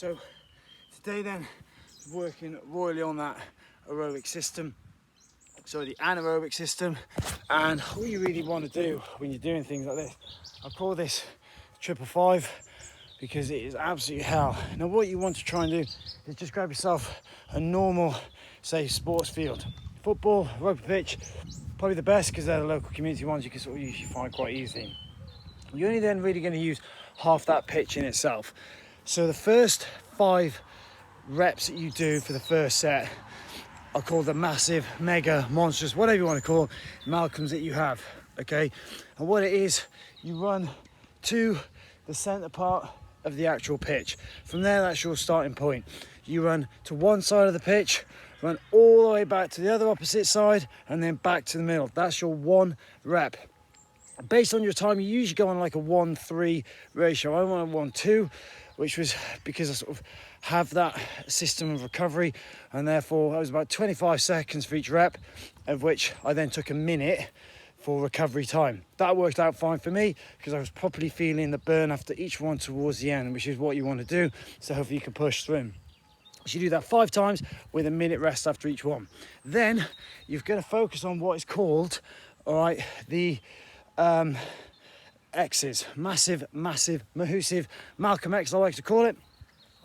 So today then, working royally on that aerobic system, so the anaerobic system. And what you really want to do when you're doing things like this, I call this 555 because it is absolute hell. Now what you want to try and do is just grab yourself a normal, say, sports field. Football, rugby pitch, probably the best because they're the local community ones you can sort of usually find quite easily. You're only then really going to use half that pitch in itself. So the first 5 reps that you do for the first set are called the massive, mega, monstrous, whatever you want to call Malcolms that you have, okay? And what it is, you run to the centre part of the actual pitch. From there, that's your starting point. You run to one side of the pitch, run all the way back to the other opposite side, and then back to the middle. That's your 1 rep. Based on your time, you usually go on like a 1-3 ratio. I went on 1-2, which was because I sort of have that system of recovery, and therefore I was about 25 seconds for each rep, of which I then took a minute for recovery time. That worked out fine for me because I was properly feeling the burn after each one towards the end, which is what you want to do, so hopefully you can push through. So you do that 5 times with a minute rest after each one. Then you're going to focus on what is called, all right, the X's, massive, massive, Malcolm X I like to call it,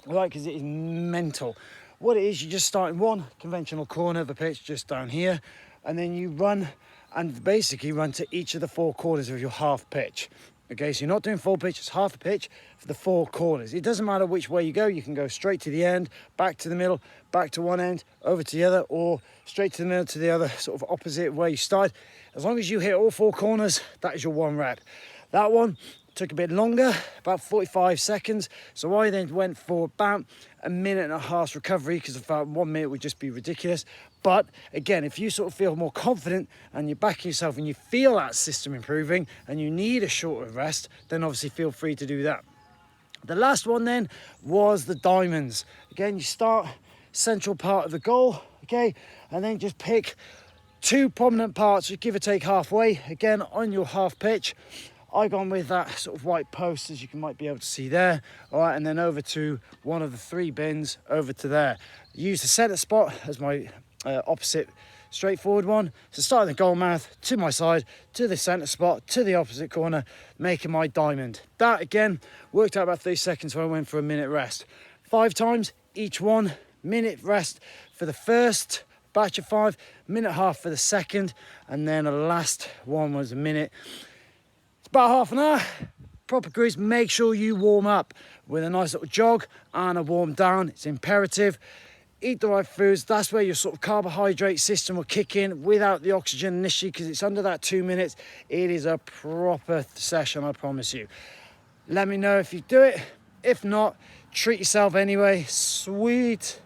right, because it is mental. What it is, you just start in one conventional corner of the pitch just down here, and then you run and basically run to each of the 4 corners of your half pitch. Okay, so you're not doing full pitch, it's half a pitch for the 4 corners. It doesn't matter which way you go, you can go straight to the end, back to the middle, back to one end, over to the other, or straight to the middle to the other, sort of opposite where you started. As long as you hit all 4 corners, that is your 1 rep. That one took a bit longer, about 45 seconds. So I then went for about a minute and a half recovery because I felt 1 minute would just be ridiculous. But again, if you sort of feel more confident and you're backing yourself and you feel that system improving and you need a shorter rest, then obviously feel free to do that. The last one then was the diamonds. Again, you start central part of the goal, okay? And then just pick 2 prominent parts, give or take halfway, again on your half pitch. I gone with that sort of white post, as you might be able to see there, all right, and then over to one of the 3 bins over to there. Use the centre spot as my opposite straightforward one. So starting the goal mouth to my side, to the centre spot, to the opposite corner, making my diamond. That again worked out about 30 seconds, so I went for a minute rest. 5 times, each 1 minute rest for the first batch of 5, minute and a half for the second, and then the last one was a minute. It's about half an hour, proper grease. Make sure you warm up with a nice little jog and a warm down. It's imperative. Eat the right foods. That's where your sort of carbohydrate system will kick in without the oxygen initially, because it's under that 2 minutes. It is a proper session, I promise you. Let me know if you do it. If not, treat yourself anyway. Sweet.